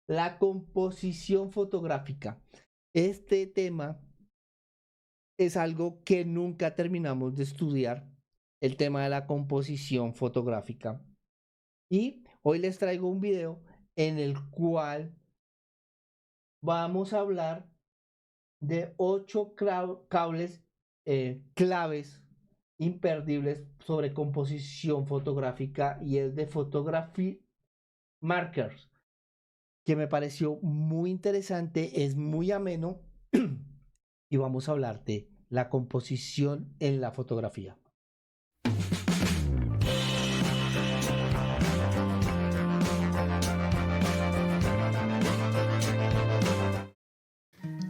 La composición fotográfica. Este tema es algo que nunca terminamos de estudiar, el tema de la composición fotográfica. Y hoy les traigo un video en el cual vamos a hablar de 8 claves imperdibles sobre composición fotográfica, y es de Photography Markers, que me pareció muy interesante, es muy ameno y vamos a hablar de la composición en la fotografía.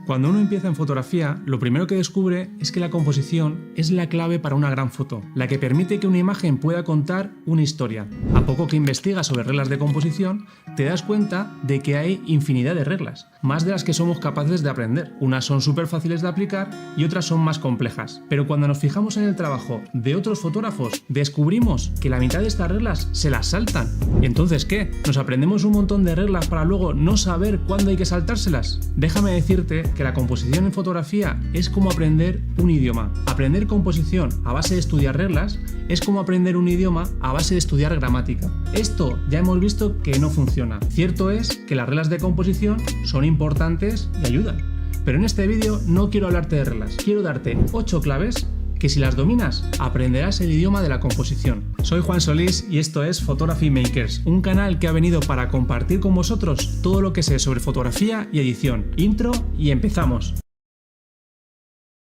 Cuando uno empieza en fotografía, lo primero que descubre es que la composición es la clave para una gran foto, la que permite que una imagen pueda contar una historia. A poco que investigas sobre reglas de composición, te das cuenta de que hay infinidad de reglas, más de las que somos capaces de aprender. Unas son súper fáciles de aplicar y otras son más complejas. Pero cuando nos fijamos en el trabajo de otros fotógrafos, descubrimos que la mitad de estas reglas se las saltan. ¿Y entonces qué? ¿Nos aprendemos un montón de reglas para luego no saber cuándo hay que saltárselas? Déjame decirte que la composición en fotografía es como aprender un idioma. Aprender composición a base de estudiar reglas es como aprender un idioma a base de estudiar gramática. Esto ya hemos visto que no funciona. Cierto es que las reglas de composición son importantes y ayudan. Pero en este vídeo no quiero hablarte de reglas, quiero darte 8 claves que si las dominas aprenderás el idioma de la composición. Soy Juan Solís y esto es Photography Makers, un canal que ha venido para compartir con vosotros todo lo que sé sobre fotografía y edición. Intro y empezamos.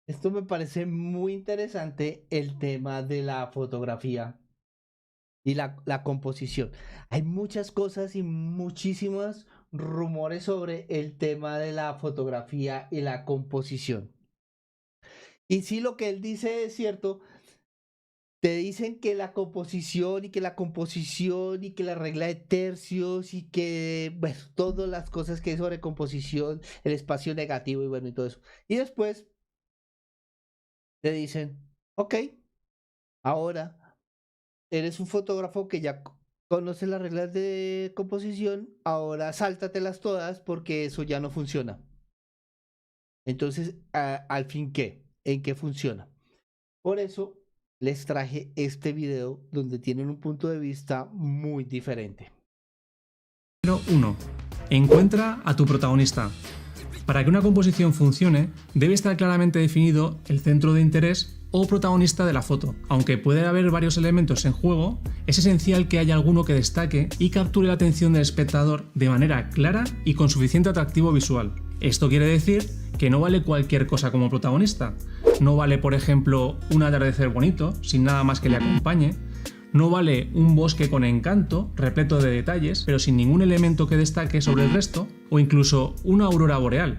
Esto me parece muy interesante, el tema de la fotografía y la composición. Hay muchas cosas y muchísimos rumores sobre el tema de la fotografía y la composición. Y sí, lo que él dice es cierto. Te dicen que la composición y que la composición y que la regla de tercios y que, bueno, todas las cosas que hay sobre composición, el espacio negativo y bueno, y todo eso. Y después te dicen, ok, ahora eres un fotógrafo que ya conoce las reglas de composición, ahora sáltatelas todas porque eso ya no funciona. Entonces, ¿al fin qué? ¿En qué funciona? Por eso les traje este video donde tienen un punto de vista muy diferente. Número 1. Encuentra a tu protagonista. Para que una composición funcione, debe estar claramente definido el centro de interés o protagonista de la foto. Aunque puede haber varios elementos en juego, es esencial que haya alguno que destaque y capture la atención del espectador de manera clara y con suficiente atractivo visual. Esto quiere decir que no vale cualquier cosa como protagonista. No vale, por ejemplo, un atardecer bonito, sin nada más que le acompañe. No vale un bosque con encanto, repleto de detalles, pero sin ningún elemento que destaque sobre el resto, o incluso una aurora boreal.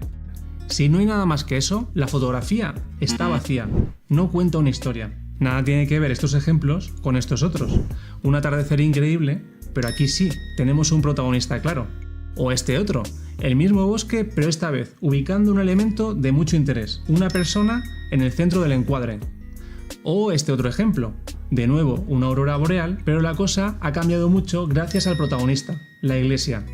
Si no hay nada más que eso, la fotografía está vacía, no cuenta una historia. Nada tiene que ver estos ejemplos con estos otros. Un atardecer increíble, pero aquí sí, tenemos un protagonista claro. O este otro, el mismo bosque, pero esta vez ubicando un elemento de mucho interés, una persona en el centro del encuadre. O este otro ejemplo, de nuevo una aurora boreal, pero la cosa ha cambiado mucho gracias al protagonista, la iglesia.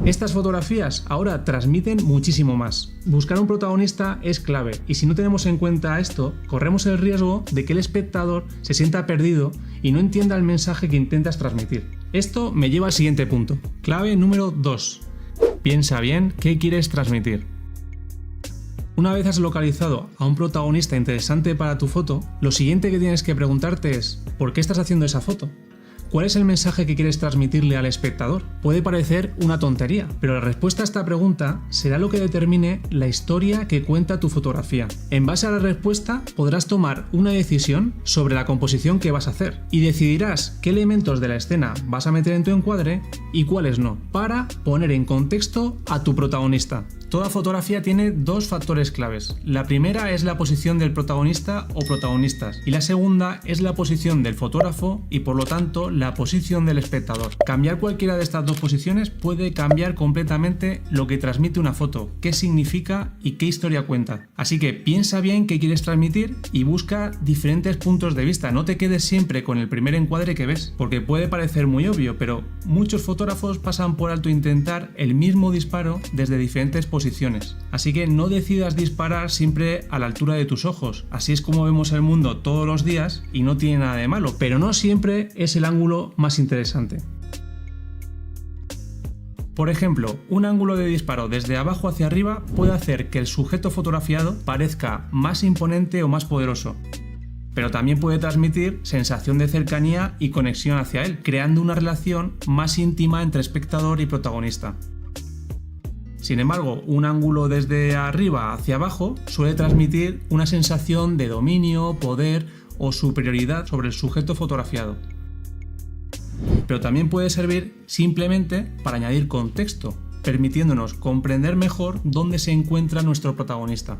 Estas fotografías ahora transmiten muchísimo más. Buscar un protagonista es clave, y si no tenemos en cuenta esto, corremos el riesgo de que el espectador se sienta perdido y no entienda el mensaje que intentas transmitir. Esto me lleva al siguiente punto. Clave número 2. Piensa bien qué quieres transmitir. Una vez has localizado a un protagonista interesante para tu foto, lo siguiente que tienes que preguntarte es ¿por qué estás haciendo esa foto? ¿Cuál es el mensaje que quieres transmitirle al espectador? Puede parecer una tontería, pero la respuesta a esta pregunta será lo que determine la historia que cuenta tu fotografía. En base a la respuesta podrás tomar una decisión sobre la composición que vas a hacer y decidirás qué elementos de la escena vas a meter en tu encuadre y cuáles no, para poner en contexto a tu protagonista. Toda fotografía tiene dos factores claves. La primera es la posición del protagonista o protagonistas y la segunda es la posición del fotógrafo y por lo tanto la posición del espectador. Cambiar cualquiera de estas dos posiciones puede cambiar completamente lo que transmite una foto, qué significa y qué historia cuenta. Así que piensa bien qué quieres transmitir y busca diferentes puntos de vista. No te quedes siempre con el primer encuadre que ves, porque puede parecer muy obvio, pero muchos fotógrafos pasan por alto intentar el mismo disparo desde diferentes posiciones. Así que no decidas disparar siempre a la altura de tus ojos. Así es como vemos el mundo todos los días y no tiene nada de malo, pero no siempre es el ángulo más interesante. Por ejemplo, un ángulo de disparo desde abajo hacia arriba puede hacer que el sujeto fotografiado parezca más imponente o más poderoso, pero también puede transmitir sensación de cercanía y conexión hacia él, creando una relación más íntima entre espectador y protagonista. Sin embargo, un ángulo desde arriba hacia abajo suele transmitir una sensación de dominio, poder o superioridad sobre el sujeto fotografiado. Pero también puede servir simplemente para añadir contexto, permitiéndonos comprender mejor dónde se encuentra nuestro protagonista.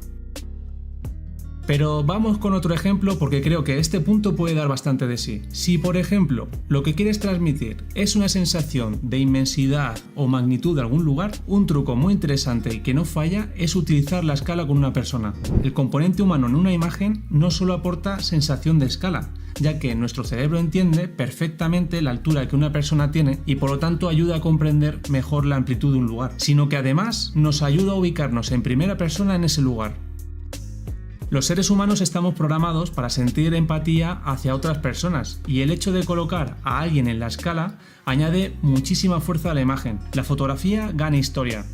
Pero vamos con otro ejemplo porque creo que este punto puede dar bastante de sí. Si por ejemplo lo que quieres transmitir es una sensación de inmensidad o magnitud de algún lugar, un truco muy interesante y que no falla es utilizar la escala con una persona. El componente humano en una imagen no solo aporta sensación de escala, ya que nuestro cerebro entiende perfectamente la altura que una persona tiene y por lo tanto ayuda a comprender mejor la amplitud de un lugar, sino que además nos ayuda a ubicarnos en primera persona en ese lugar. Los seres humanos estamos programados para sentir empatía hacia otras personas y el hecho de colocar a alguien en la escala añade muchísima fuerza a la imagen. La fotografía gana historia.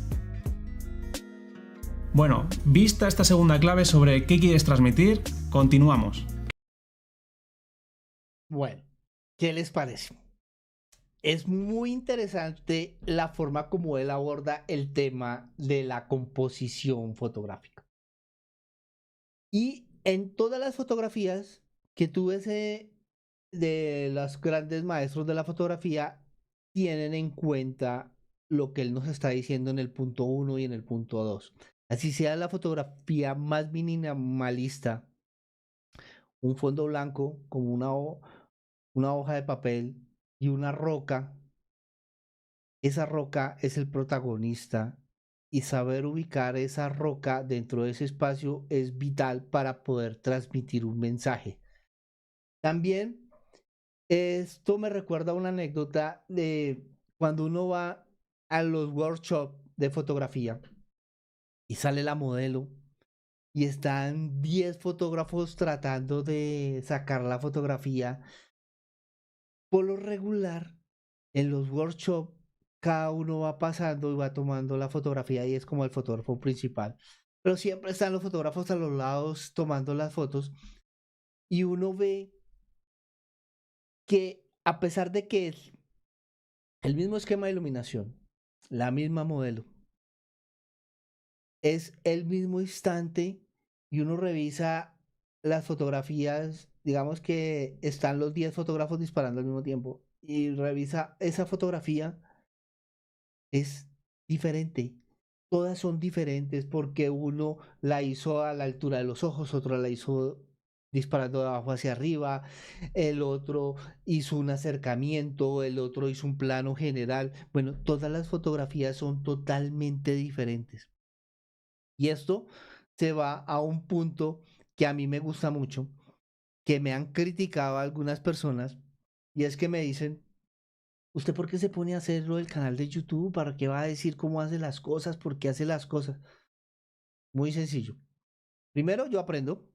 Bueno, vista esta segunda clave sobre qué quieres transmitir, continuamos. Bueno, ¿qué les parece? Es muy interesante la forma como él aborda el tema de la composición fotográfica. Y en todas las fotografías que tú ves de los grandes maestros de la fotografía, tienen en cuenta lo que él nos está diciendo en el punto 1 y en el punto 2. Así sea la fotografía más minimalista, un fondo blanco como una hoja de papel y una roca, esa roca es el protagonista y saber ubicar esa roca dentro de ese espacio es vital para poder transmitir un mensaje. También esto me recuerda una anécdota de cuando uno va a los workshops de fotografía y sale la modelo y están 10 fotógrafos tratando de sacar la fotografía. Por lo regular, en los workshops, cada uno va pasando y va tomando la fotografía y es como el fotógrafo principal. Pero siempre están los fotógrafos a los lados tomando las fotos y uno ve que a pesar de que es el mismo esquema de iluminación, la misma modelo, es el mismo instante y uno revisa las fotografías, digamos que están los 10 fotógrafos disparando al mismo tiempo y revisa esa fotografía, es diferente. Todas son diferentes porque uno la hizo a la altura de los ojos, otro la hizo disparando de abajo hacia arriba, el otro hizo un acercamiento, el otro hizo un plano general. Bueno, todas las fotografías son totalmente diferentes. Y esto se va a un punto que a mí me gusta mucho, que me han criticado algunas personas, y es que me dicen, ¿usted por qué se pone a hacerlo del canal de YouTube? ¿Para qué va a decir cómo hace las cosas? ¿Por qué hace las cosas? Muy sencillo. Primero, yo aprendo.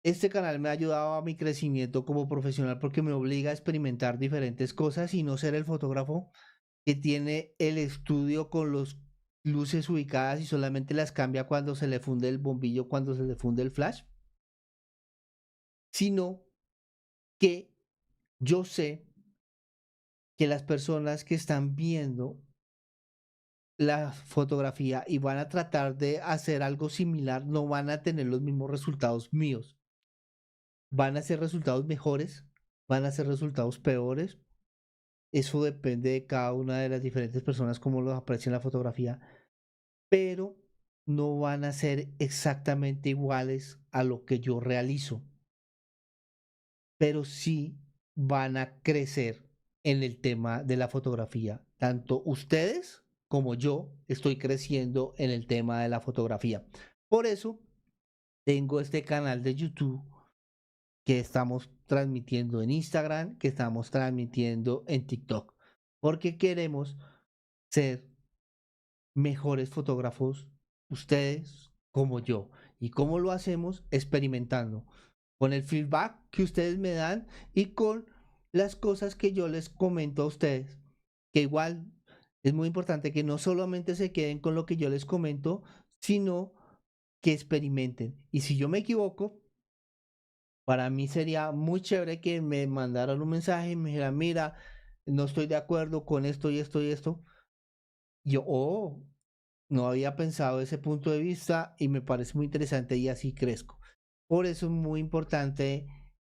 Este canal me ha ayudado a mi crecimiento como profesional porque me obliga a experimentar diferentes cosas y no ser el fotógrafo que tiene el estudio con las luces ubicadas y solamente las cambia cuando se le funde el bombillo, cuando se le funde el flash, sino que yo sé que las personas que están viendo la fotografía y van a tratar de hacer algo similar no van a tener los mismos resultados míos. Van a ser resultados mejores, van a ser resultados peores. Eso depende de cada una de las diferentes personas cómo los aprecian la fotografía. pero no van a ser exactamente iguales a lo que yo realizo, pero sí van a crecer en el tema de la fotografía. Tanto ustedes como yo estoy creciendo en el tema de la fotografía. Por eso tengo este canal de YouTube que estamos transmitiendo en Instagram, que estamos transmitiendo en TikTok, porque queremos ser mejores fotógrafos, ustedes como yo. ¿Y cómo lo hacemos? Experimentando, con el feedback que ustedes me dan y con las cosas que yo les comento a ustedes, que igual es muy importante que no solamente se queden con lo que yo les comento, sino que experimenten. Y si yo me equivoco, para mí sería muy chévere que me mandaran un mensaje y me dijeran, mira, no estoy de acuerdo con esto y esto y esto. Yo, no había pensado ese punto de vista y me parece muy interesante y así crezco. Por eso es muy importante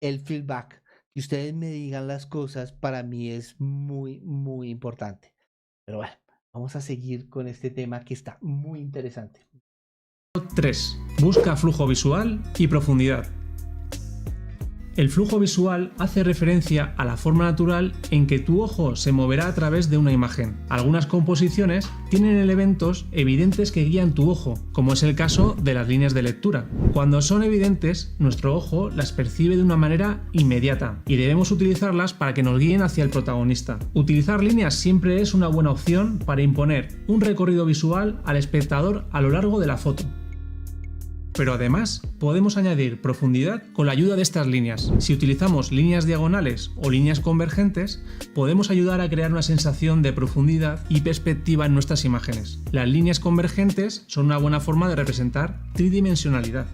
el feedback, que ustedes me digan las cosas, para mí es muy, muy importante. Pero bueno, vamos a seguir con este tema que está muy interesante. 3. Busca flujo visual y profundidad. El flujo visual hace referencia a la forma natural en que tu ojo se moverá a través de una imagen. Algunas composiciones tienen elementos evidentes que guían tu ojo, como es el caso de las líneas de lectura. Cuando son evidentes, nuestro ojo las percibe de una manera inmediata y debemos utilizarlas para que nos guíen hacia el protagonista. Utilizar líneas siempre es una buena opción para imponer un recorrido visual al espectador a lo largo de la foto. Pero además podemos añadir profundidad con la ayuda de estas líneas. Si utilizamos líneas diagonales o líneas convergentes, podemos ayudar a crear una sensación de profundidad y perspectiva en nuestras imágenes. Las líneas convergentes son una buena forma de representar tridimensionalidad.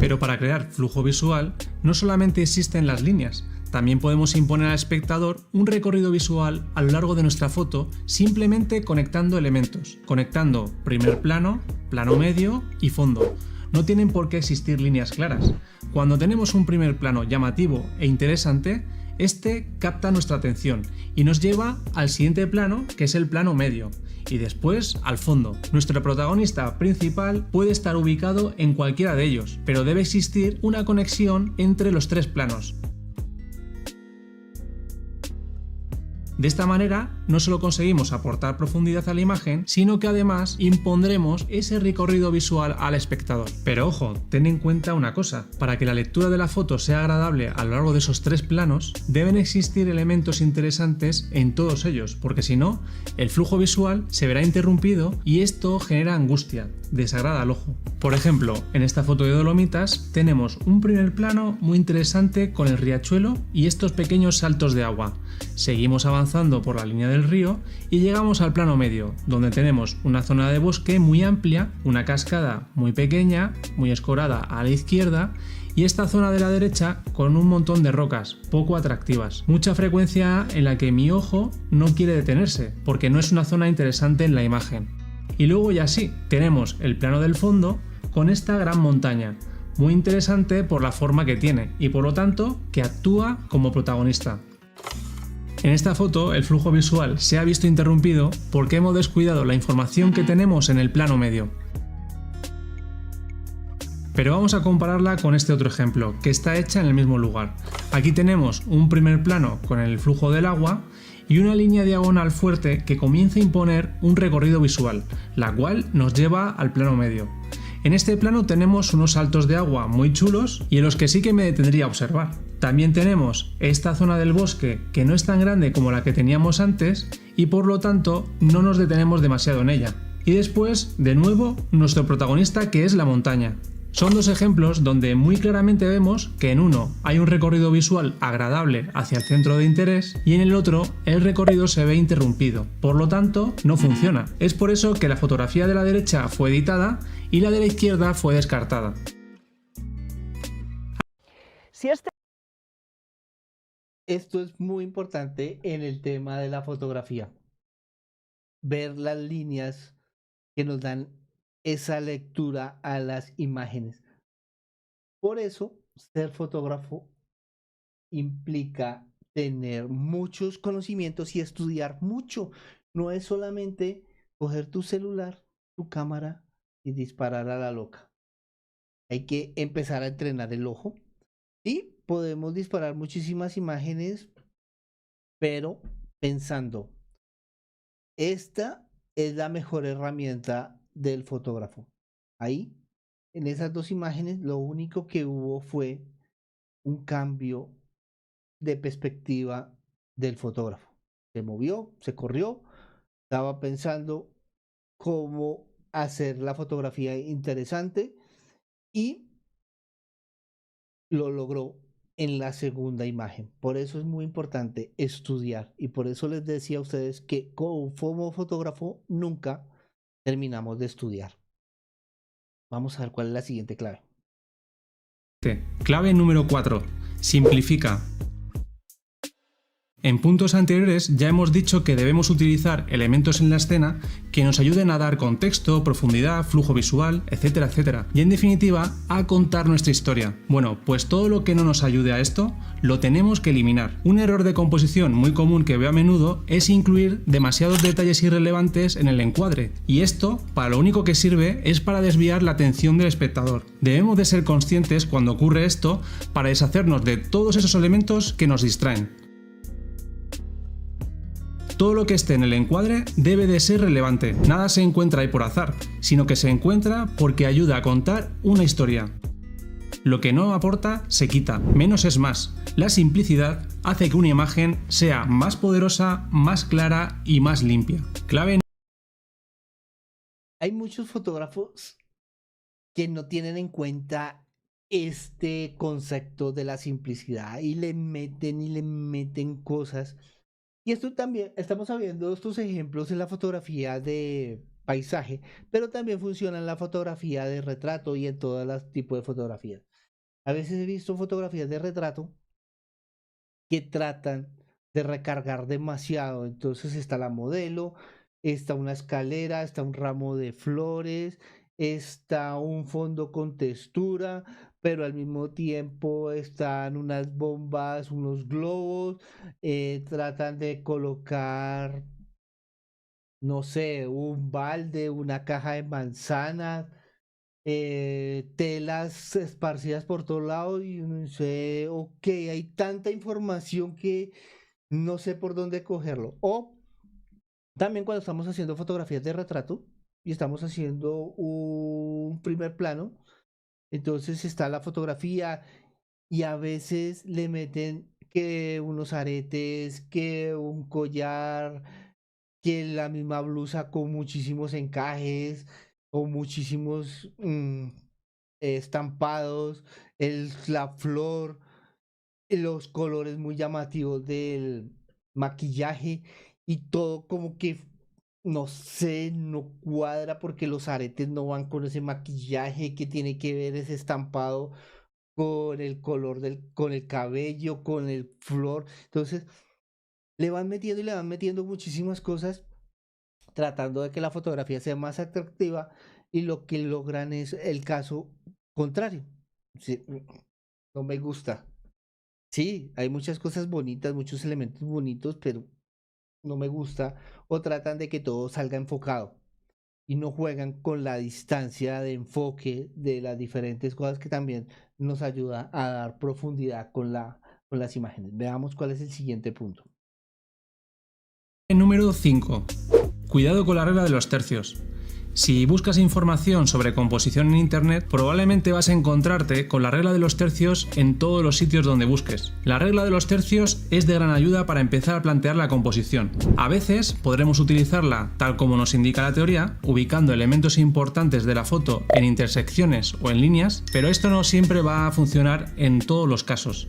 Pero para crear flujo visual no solamente existen las líneas, también podemos imponer al espectador un recorrido visual a lo largo de nuestra foto simplemente conectando elementos, conectando primer plano, plano medio y fondo. No tienen por qué existir líneas claras. Cuando tenemos un primer plano llamativo e interesante, este capta nuestra atención y nos lleva al siguiente plano, que es el plano medio, y después al fondo. Nuestro protagonista principal puede estar ubicado en cualquiera de ellos, pero debe existir una conexión entre los tres planos. De esta manera, no solo conseguimos aportar profundidad a la imagen, sino que además impondremos ese recorrido visual al espectador. Pero ojo, ten en cuenta una cosa, para que la lectura de la foto sea agradable a lo largo de esos tres planos, deben existir elementos interesantes en todos ellos, porque si no, el flujo visual se verá interrumpido y esto genera angustia, desagrada al ojo. Por ejemplo, en esta foto de Dolomitas tenemos un primer plano muy interesante con el riachuelo y estos pequeños saltos de agua. Seguimos avanzando por la línea del río y llegamos al plano medio, donde tenemos una zona de bosque muy amplia, una cascada muy pequeña, muy escorada a la izquierda, y esta zona de la derecha con un montón de rocas poco atractivas. Mucha frecuencia en la que mi ojo no quiere detenerse, porque no es una zona interesante en la imagen. Y luego ya sí, tenemos el plano del fondo con esta gran montaña, muy interesante por la forma que tiene y por lo tanto que actúa como protagonista. En esta foto el flujo visual se ha visto interrumpido porque hemos descuidado la información que tenemos en el plano medio. Pero vamos a compararla con este otro ejemplo, que está hecha en el mismo lugar. Aquí tenemos un primer plano con el flujo del agua y una línea diagonal fuerte que comienza a imponer un recorrido visual, la cual nos lleva al plano medio. En este plano tenemos unos saltos de agua muy chulos y en los que sí que me detendría a observar. También tenemos esta zona del bosque que no es tan grande como la que teníamos antes y por lo tanto no nos detenemos demasiado en ella. Y después, de nuevo, nuestro protagonista, que es la montaña. Son dos ejemplos donde muy claramente vemos que en uno hay un recorrido visual agradable hacia el centro de interés y en el otro el recorrido se ve interrumpido, por lo tanto no funciona. Es por eso que la fotografía de la derecha fue editada y la de la izquierda fue descartada. Esto es muy importante en el tema de la fotografía. Ver las líneas que nos dan esa lectura a las imágenes. Por eso, ser fotógrafo implica tener muchos conocimientos y estudiar mucho. No es solamente coger tu celular, tu cámara y disparar a la loca. Hay que empezar a entrenar el ojo y podemos disparar muchísimas imágenes, pero pensando, esta es la mejor herramienta del fotógrafo. Ahí, en esas dos imágenes, lo único que hubo fue un cambio de perspectiva del fotógrafo. Se movió, se corrió, estaba pensando cómo hacer la fotografía interesante y lo logró en la segunda imagen. Por eso es muy importante estudiar y por eso les decía a ustedes que como fotógrafo nunca terminamos de estudiar. Vamos a ver cuál es la siguiente clave. Clave número 4. Simplifica. En puntos anteriores ya hemos dicho que debemos utilizar elementos en la escena que nos ayuden a dar contexto, profundidad, flujo visual, etcétera, etcétera, y en definitiva a contar nuestra historia. Bueno, pues todo lo que no nos ayude a esto lo tenemos que eliminar. Un error de composición muy común que veo a menudo es incluir demasiados detalles irrelevantes en el encuadre, y esto para lo único que sirve es para desviar la atención del espectador. Debemos de ser conscientes cuando ocurre esto para deshacernos de todos esos elementos que nos distraen. Todo lo que esté en el encuadre debe de ser relevante, nada se encuentra ahí por azar, sino que se encuentra porque ayuda a contar una historia. Lo que no aporta se quita, menos es más. La simplicidad hace que una imagen sea más poderosa, más clara y más limpia. Clave. Hay muchos fotógrafos que no tienen en cuenta este concepto de la simplicidad y le meten cosas. Y esto también, estamos viendo estos ejemplos en la fotografía de paisaje, pero también funciona en la fotografía de retrato y en todos los tipos de fotografías. A veces he visto fotografías de retrato que tratan de recargar demasiado. Entonces está la modelo, está una escalera, está un ramo de flores, está un fondo con textura, pero al mismo tiempo están unas bombas, unos globos, tratan de colocar, no sé, un balde, una caja de manzanas, telas esparcidas por todos lados y uno dice, ok, hay tanta información que no sé por dónde cogerlo. O también cuando estamos haciendo fotografías de retrato y estamos haciendo un primer plano, entonces está la fotografía y a veces le meten que unos aretes, que un collar, que la misma blusa con muchísimos encajes o muchísimos estampados, la flor, los colores muy llamativos del maquillaje y todo como que no sé, no cuadra porque los aretes no van con ese maquillaje que tiene que ver ese estampado con el color con el cabello, con el flor. Entonces, le van metiendo y le van metiendo muchísimas cosas tratando de que la fotografía sea más atractiva y lo que logran es el caso contrario. Sí, no me gusta. Sí, hay muchas cosas bonitas, muchos elementos bonitos, pero no me gusta. O tratan de que todo salga enfocado y no juegan con la distancia de enfoque de las diferentes cosas que también nos ayuda a dar profundidad con las imágenes. Veamos cuál es el siguiente punto. Número 5. Cuidado con la regla de los tercios. Si buscas información sobre composición en internet, probablemente vas a encontrarte con la regla de los tercios en todos los sitios donde busques. La regla de los tercios es de gran ayuda para empezar a plantear la composición. A veces podremos utilizarla tal como nos indica la teoría, ubicando elementos importantes de la foto en intersecciones o en líneas, pero esto no siempre va a funcionar en todos los casos.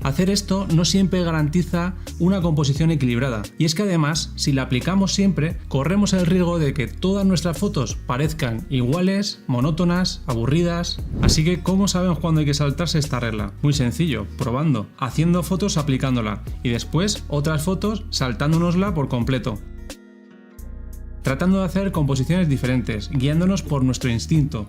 Hacer esto no siempre garantiza una composición equilibrada, y es que además, si la aplicamos siempre, corremos el riesgo de que todas nuestras fotos parezcan iguales, monótonas, aburridas. Así que, ¿cómo sabemos cuándo hay que saltarse esta regla? Muy sencillo, probando, haciendo fotos aplicándola, y después otras fotos saltándonosla por completo. Tratando de hacer composiciones diferentes, guiándonos por nuestro instinto,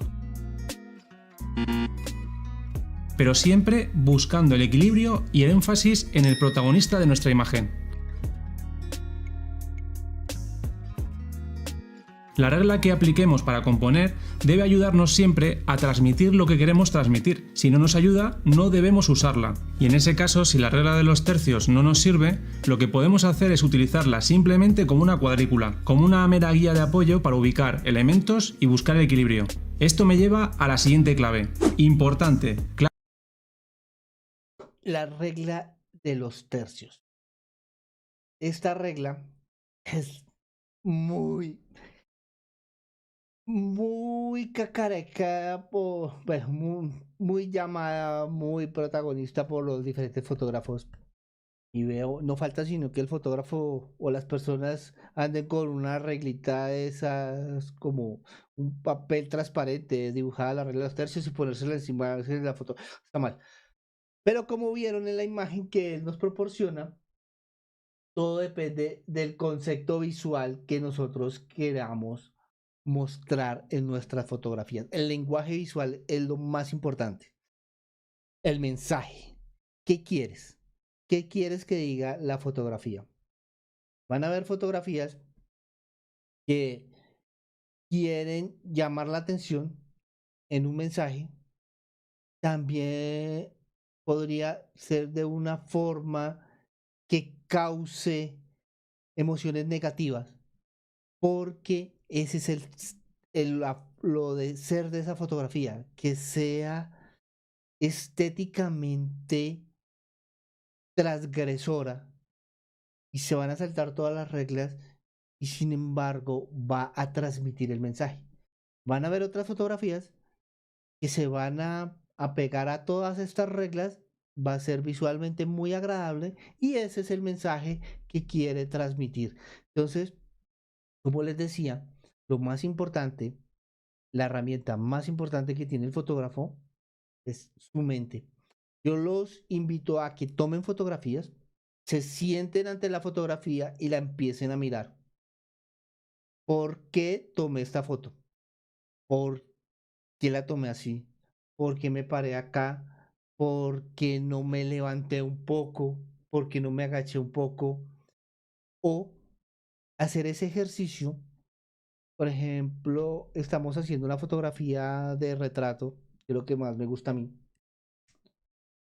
pero siempre buscando el equilibrio y el énfasis en el protagonista de nuestra imagen. La regla que apliquemos para componer debe ayudarnos siempre a transmitir lo que queremos transmitir. Si no nos ayuda, no debemos usarla. Y en ese caso, si la regla de los tercios no nos sirve, lo que podemos hacer es utilizarla simplemente como una cuadrícula, como una mera guía de apoyo para ubicar elementos y buscar el equilibrio. Esto me lleva a la siguiente clave. Importante. La regla de los tercios. Esta regla es muy cacareca, bueno, muy llamada, muy protagonista por los diferentes fotógrafos. Y veo, no falta sino que el fotógrafo o las personas anden con una reglita de esas, como un papel transparente dibujada la regla de los tercios y ponérsela encima de la foto. Está mal. Pero como vieron en la imagen que él nos proporciona, todo depende del concepto visual que nosotros queramos mostrar en nuestras fotografías. El lenguaje visual es lo más importante. El mensaje. ¿Qué quieres? ¿Qué quieres que diga la fotografía? Van a haber fotografías que quieren llamar la atención en un mensaje. También podría ser de una forma que cause emociones negativas, porque ese es lo de ser de esa fotografía, que sea estéticamente transgresora y se van a saltar todas las reglas y sin embargo va a transmitir el mensaje. Van a haber otras fotografías que se van a pegar a todas estas reglas, va a ser visualmente muy agradable y ese es el mensaje que quiere transmitir. Entonces, como les decía, lo más importante, la herramienta más importante que tiene el fotógrafo es su mente. Yo los invito a que tomen fotografías, se sienten ante la fotografía y la empiecen a mirar. ¿Por qué tomé esta foto? ¿Por qué la tomé así? ¿Por qué me paré acá? ¿Por qué no me levanté un poco? ¿Por qué no me agaché un poco? O hacer ese ejercicio. Por ejemplo, estamos haciendo una fotografía de retrato, que es lo que más me gusta a mí.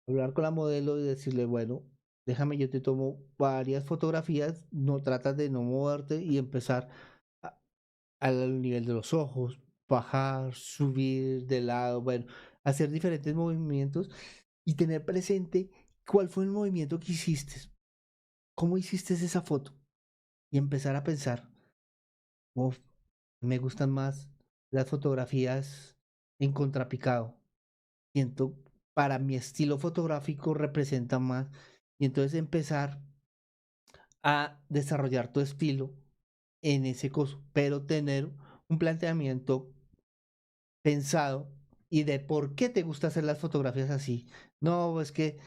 Hablar con la modelo y decirle, bueno, déjame, yo te tomo varias fotografías, no tratas de no moverte y empezar al nivel de los ojos, bajar, subir de lado, bueno, hacer diferentes movimientos y tener presente cuál fue el movimiento que hiciste, cómo hiciste esa foto y empezar a pensar, oh, me gustan más las fotografías en contrapicado. Siento, para mi estilo fotográfico representa más. Y entonces empezar a desarrollar tu estilo en ese coso, pero tener un planteamiento pensado y de por qué te gusta hacer las fotografías así. No, es que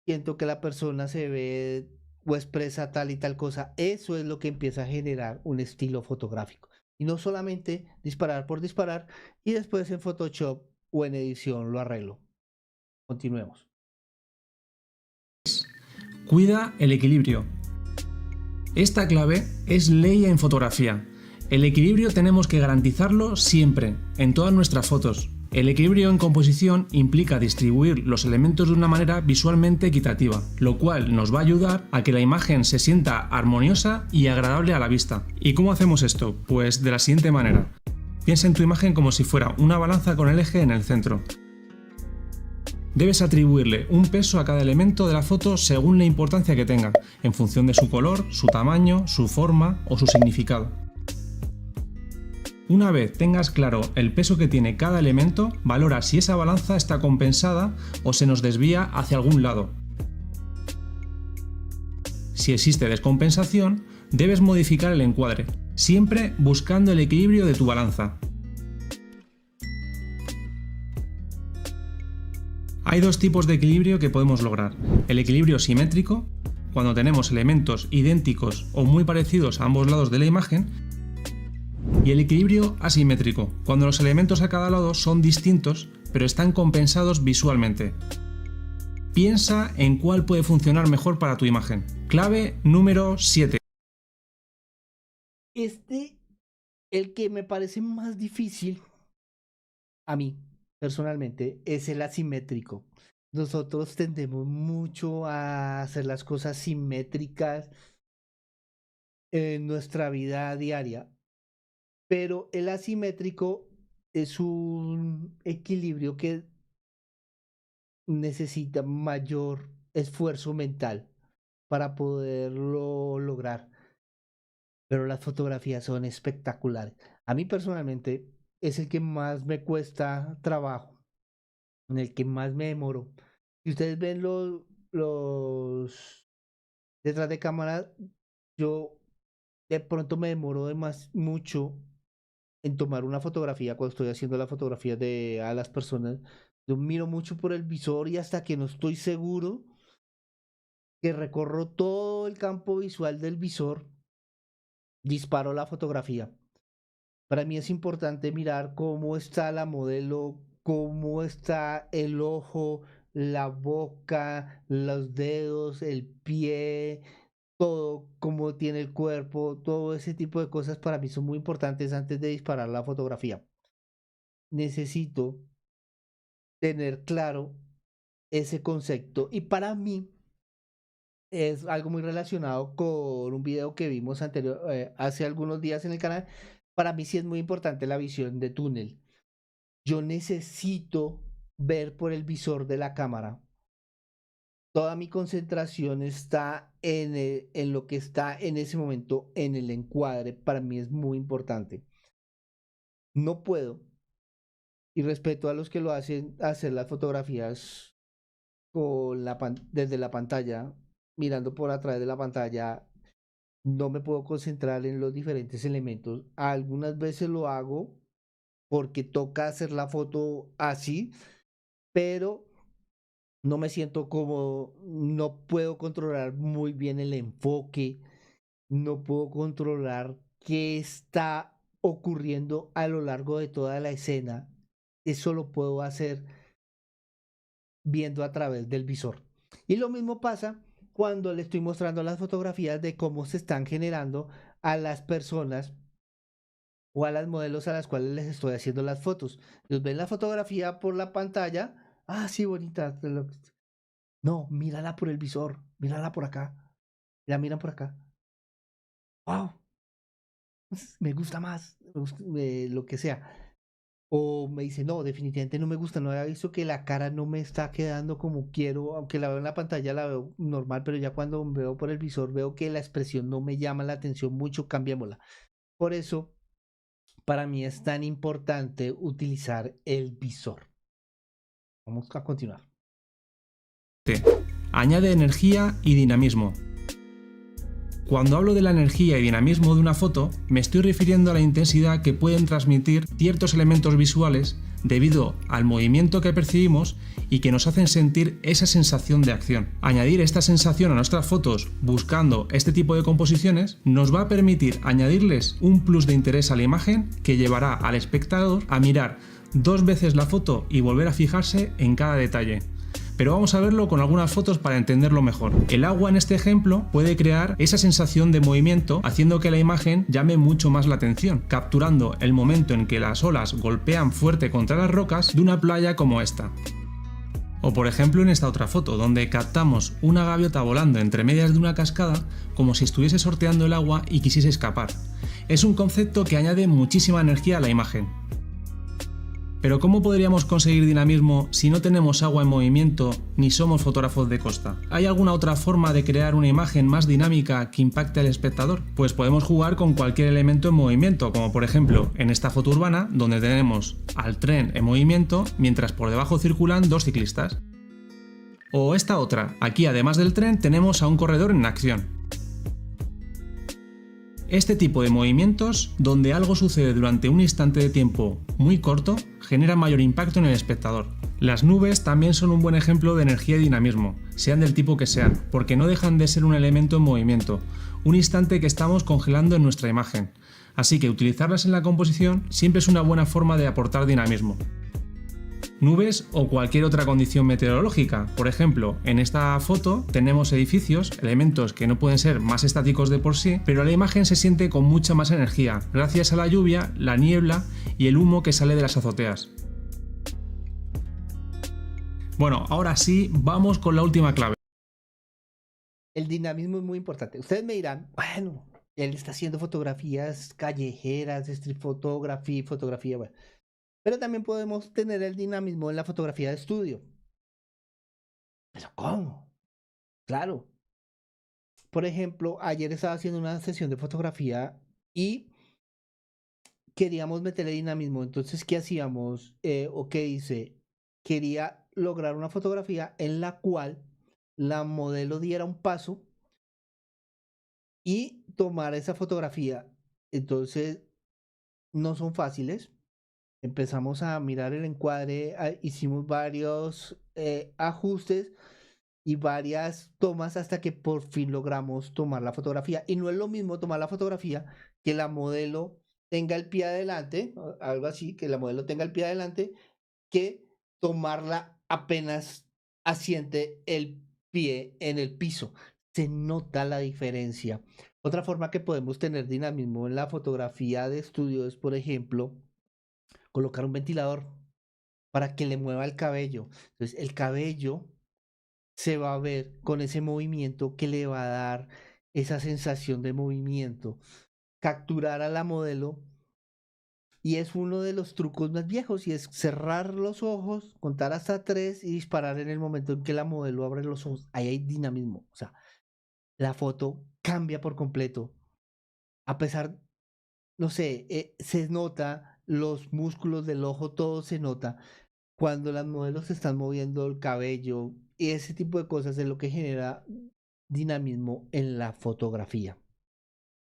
siento que la persona se ve o expresa tal y tal cosa. Eso es lo que empieza a generar un estilo fotográfico. Y no solamente disparar por disparar y después en Photoshop o en edición lo arreglo. Continuemos. Cuida el equilibrio. Esta clave es ley en fotografía. El equilibrio tenemos que garantizarlo siempre, en todas nuestras fotos. El equilibrio en composición implica distribuir los elementos de una manera visualmente equitativa, lo cual nos va a ayudar a que la imagen se sienta armoniosa y agradable a la vista. ¿Y cómo hacemos esto? Pues de la siguiente manera. Piensa en tu imagen como si fuera una balanza con el eje en el centro. Debes atribuirle un peso a cada elemento de la foto según la importancia que tenga, en función de su color, su tamaño, su forma o su significado. Una vez tengas claro el peso que tiene cada elemento, valora si esa balanza está compensada o se nos desvía hacia algún lado. Si existe descompensación, debes modificar el encuadre, siempre buscando el equilibrio de tu balanza. Hay dos tipos de equilibrio que podemos lograr. El equilibrio simétrico, cuando tenemos elementos idénticos o muy parecidos a ambos lados de la imagen, y el equilibrio asimétrico, cuando los elementos a cada lado son distintos, pero están compensados visualmente. Piensa en cuál puede funcionar mejor para tu imagen. Clave número 7. Este El que me parece más difícil a mí, personalmente, es el asimétrico. Nosotros tendemos mucho a hacer las cosas simétricas en nuestra vida diaria, pero el asimétrico es un equilibrio que necesita mayor esfuerzo mental para poderlo lograr. Pero las fotografías son espectaculares. A mí personalmente es el que más me cuesta trabajo, en el que más me demoro. Si ustedes ven los detrás de cámara, yo de pronto me demoro mucho en tomar una fotografía cuando estoy haciendo la fotografía de a las personas. Yo miro mucho por el visor y hasta que no estoy seguro que recorro todo el campo visual del visor, disparo la fotografía. Para mí es importante mirar cómo está la modelo, cómo está el ojo, la boca, los dedos, el pie, todo, cómo tiene el cuerpo, todo ese tipo de cosas para mí son muy importantes antes de disparar la fotografía. Necesito tener claro ese concepto y para mí es algo muy relacionado con un video que vimos hace algunos días en el canal. Para mí sí es muy importante la visión de túnel. Yo necesito ver por el visor de la cámara. Toda mi concentración está en lo que está en ese momento en el encuadre. Para mí es muy importante. No puedo, y respeto a los que lo hacen, hacer las fotografías desde la pantalla, mirando por atrás de la pantalla. No me puedo concentrar en los diferentes elementos. Algunas veces lo hago porque toca hacer la foto así, pero no me siento cómodo, no puedo controlar muy bien el enfoque, no puedo controlar qué está ocurriendo a lo largo de toda la escena. Eso lo puedo hacer viendo a través del visor. Y lo mismo pasa cuando le estoy mostrando las fotografías de cómo se están generando a las personas o a las modelos a las cuales les estoy haciendo las fotos. Ellos ven la fotografía por la pantalla. Ah, sí, bonita. No, mírala por el visor. Mírala por acá. La miran por acá. Wow, me gusta más. Me gusta, lo que sea. O me dice, no, definitivamente no me gusta. No había visto que la cara no me está quedando como quiero. Aunque la veo en la pantalla, la veo normal. Pero ya cuando veo por el visor, veo que la expresión no me llama la atención mucho. Cambiémosla. Por eso para mí es tan importante utilizar el visor. Vamos a continuar. Añade energía y dinamismo. Cuando hablo de la energía y dinamismo de una foto, me estoy refiriendo a la intensidad que pueden transmitir ciertos elementos visuales debido al movimiento que percibimos y que nos hacen sentir esa sensación de acción. Añadir esta sensación a nuestras fotos buscando este tipo de composiciones nos va a permitir añadirles un plus de interés a la imagen que llevará al espectador a mirar 2 veces la foto y volver a fijarse en cada detalle. Pero vamos a verlo con algunas fotos para entenderlo mejor. El agua en este ejemplo puede crear esa sensación de movimiento haciendo que la imagen llame mucho más la atención, capturando el momento en que las olas golpean fuerte contra las rocas de una playa como esta. O por ejemplo en esta otra foto, donde captamos una gaviota volando entre medias de una cascada como si estuviese sorteando el agua y quisiese escapar. Es un concepto que añade muchísima energía a la imagen. Pero ¿cómo podríamos conseguir dinamismo si no tenemos agua en movimiento ni somos fotógrafos de costa? ¿Hay alguna otra forma de crear una imagen más dinámica que impacte al espectador? Pues podemos jugar con cualquier elemento en movimiento, como por ejemplo en esta foto urbana donde tenemos al tren en movimiento mientras por debajo circulan 2 ciclistas. O esta otra, aquí además del tren tenemos a un corredor en acción. Este tipo de movimientos, donde algo sucede durante un instante de tiempo muy corto, genera mayor impacto en el espectador. Las nubes también son un buen ejemplo de energía y dinamismo, sean del tipo que sean, porque no dejan de ser un elemento en movimiento, un instante que estamos congelando en nuestra imagen. Así que utilizarlas en la composición siempre es una buena forma de aportar dinamismo. nubes o cualquier otra condición meteorológica. Por ejemplo, en esta foto tenemos edificios, elementos que no pueden ser más estáticos de por sí, pero la imagen se siente con mucha más energía, gracias a la lluvia, la niebla y el humo que sale de las azoteas. Bueno, ahora sí, vamos con la última clave. El dinamismo es muy importante. Ustedes me dirán, bueno, él está haciendo fotografías callejeras, street photography, fotografía, bueno. Pero también podemos tener el dinamismo en la fotografía de estudio. ¿Pero cómo? Claro. Por ejemplo, ayer estaba haciendo una sesión de fotografía y queríamos meterle dinamismo. Entonces, ¿qué hacíamos? O qué hice, quería lograr una fotografía en la cual la modelo diera un paso y tomar esa fotografía. Entonces, no son fáciles. Empezamos a mirar el encuadre, hicimos varios ajustes y varias tomas hasta que por fin logramos tomar la fotografía. Y no es lo mismo tomar la fotografía que la modelo tenga el pie adelante, algo así, que la modelo tenga el pie adelante, que tomarla apenas asiente el pie en el piso. Se nota la diferencia. Otra forma que podemos tener dinamismo en la fotografía de estudio es, por ejemplo, colocar un ventilador para que le mueva el cabello. Entonces, el cabello se va a ver con ese movimiento que le va a dar esa sensación de movimiento. Capturar a la modelo. Y es uno de los trucos más viejos y es cerrar los ojos, contar hasta 3 y disparar en el momento en que la modelo abre los ojos. Ahí hay dinamismo. O sea, la foto cambia por completo. A pesar, no sé, se nota los músculos del ojo, todo se nota. Cuando las modelos están moviendo el cabello y ese tipo de cosas es lo que genera dinamismo en la fotografía.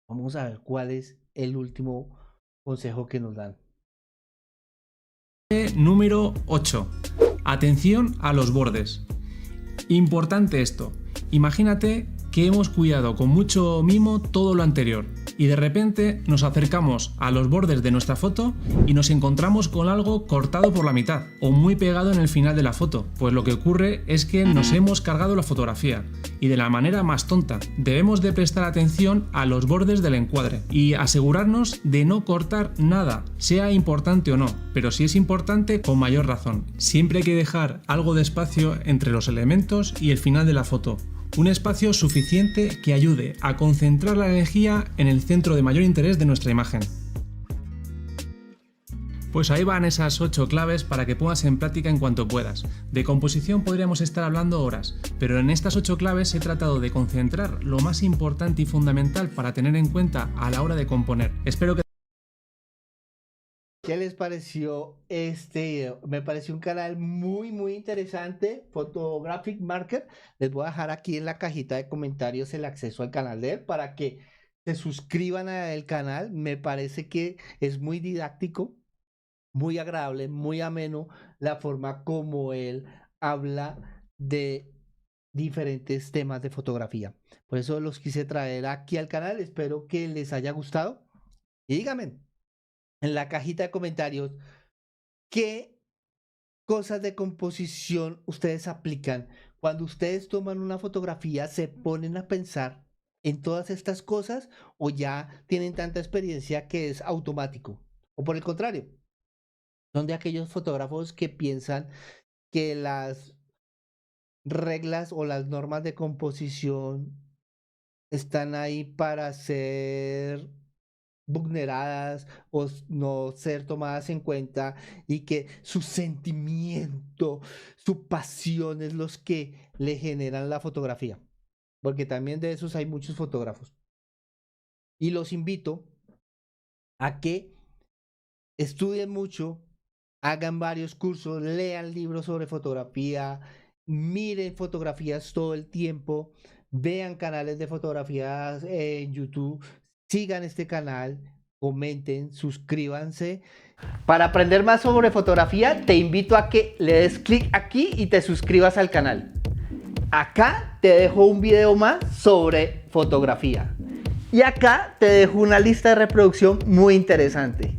Vamos a ver cuál es el último consejo que nos dan. Número 8. Atención a los bordes. Importante esto. Imagínate que hemos cuidado con mucho mimo todo lo anterior y de repente nos acercamos a los bordes de nuestra foto y nos encontramos con algo cortado por la mitad o muy pegado en el final de la foto. Pues lo que ocurre es que nos hemos cargado la fotografía y de la manera más tonta. Debemos de prestar atención a los bordes del encuadre y asegurarnos de no cortar nada, sea importante o no, pero si es importante con mayor razón. Siempre hay que dejar algo de espacio entre los elementos y el final de la foto. Un espacio suficiente que ayude a concentrar la energía en el centro de mayor interés de nuestra imagen. Pues ahí van esas 8 claves para que pongas en práctica en cuanto puedas. De composición podríamos estar hablando horas, pero en estas 8 claves he tratado de concentrar lo más importante y fundamental para tener en cuenta a la hora de componer. Espero que... ¿Qué les pareció este video? Me pareció un canal muy interesante, Photographic Market. Les voy a dejar aquí en la cajita de comentarios el acceso al canal de él para que se suscriban al canal. Me parece que es muy didáctico, muy agradable, muy ameno la forma como él habla de diferentes temas de fotografía. Por eso los quise traer aquí al canal. Espero que les haya gustado y díganme en la cajita de comentarios qué cosas de composición ustedes aplican. Cuando ustedes toman una fotografía, ¿se ponen a pensar en todas estas cosas o ya tienen tanta experiencia que es automático? O por el contrario, son de aquellos fotógrafos que piensan que las reglas o las normas de composición están ahí para ser vulneradas o no ser tomadas en cuenta y que su sentimiento, su pasión es los que le generan la fotografía, porque también de esos hay muchos fotógrafos. Y los invito a que estudien mucho, hagan varios cursos, lean libros sobre fotografía, miren fotografías todo el tiempo, vean canales de fotografías en YouTube, sigan este canal, comenten, suscríbanse. Para aprender más sobre fotografía, te invito a que le des clic aquí y te suscribas al canal. Acá te dejo un video más sobre fotografía. Y acá te dejo una lista de reproducción muy interesante.